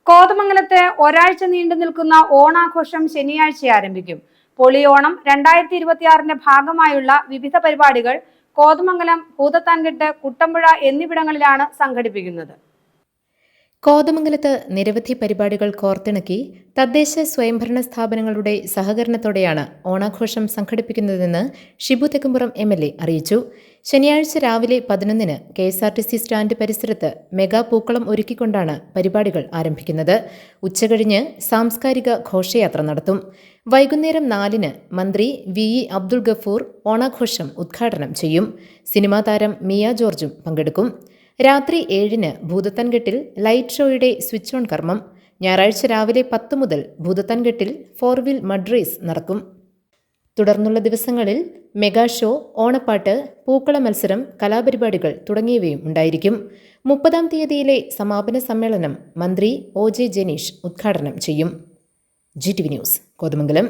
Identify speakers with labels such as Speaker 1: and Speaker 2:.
Speaker 1: കോതമംഗലത്ത് ഒരാഴ്ച നീണ്ടു നിൽക്കുന്ന ഓണാഘോഷം ശനിയാഴ്ച ആരംഭിക്കും. പൊളിയോണം 2026 ഭാഗമായുള്ള വിവിധ പരിപാടികൾ കോതമംഗലം, ഭൂതത്താൻകെട്ട്, കുട്ടമ്പുഴ എന്നിവിടങ്ങളിലാണ് സംഘടിപ്പിക്കുന്നത്.
Speaker 2: കോതമംഗലത്ത് നിരവധി പരിപാടികൾ കോർത്തിണക്കി തദ്ദേശ സ്വയംഭരണ സ്ഥാപനങ്ങളുടെ സഹകരണത്തോടെയാണ് ഓണാഘോഷം സംഘടിപ്പിക്കുന്നതെന്ന് ഷിബു തെക്കുംപുറം MLA അറിയിച്ചു. ശനിയാഴ്ച രാവിലെ 11-ന് KSRTC സ്റ്റാൻഡ് പരിസരത്ത് മെഗാ പൂക്കളം ഒരുക്കിക്കൊണ്ടാണ് പരിപാടികൾ ആരംഭിക്കുന്നത്. ഉച്ചകഴിഞ്ഞ് സാംസ്കാരിക ഘോഷയാത്ര നടത്തും. വൈകുന്നേരം 4-ന് മന്ത്രി VE അബ്ദുൾ ഗഫൂർ ഓണാഘോഷം ഉദ്ഘാടനം ചെയ്യും. സിനിമാ താരം മിയ ജോർജും പങ്കെടുക്കും. രാത്രി 7-ന് ഭൂതത്താൻകെട്ടിൽ ലൈറ്റ് ഷോയുടെ സ്വിച്ച് ഓൺ കർമ്മം. ഞായറാഴ്ച രാവിലെ 10 മുതൽ ഭൂതത്താൻകെട്ടിൽ 4 വീൽ മഡ് റേസ് നടക്കും. തുടർന്നുള്ള ദിവസങ്ങളിൽ മെഗാ ഷോ, ഓണപ്പാട്ട്, പൂക്കള മത്സരം, കലാപരിപാടികൾ തുടങ്ങിയവയും ഉണ്ടായിരിക്കും. 30-ാം തീയതിയിലെ സമാപന സമ്മേളനം മന്ത്രി OJ ജനീഷ് ഉദ്ഘാടനം ചെയ്യും. GTV news, Kothamangalam.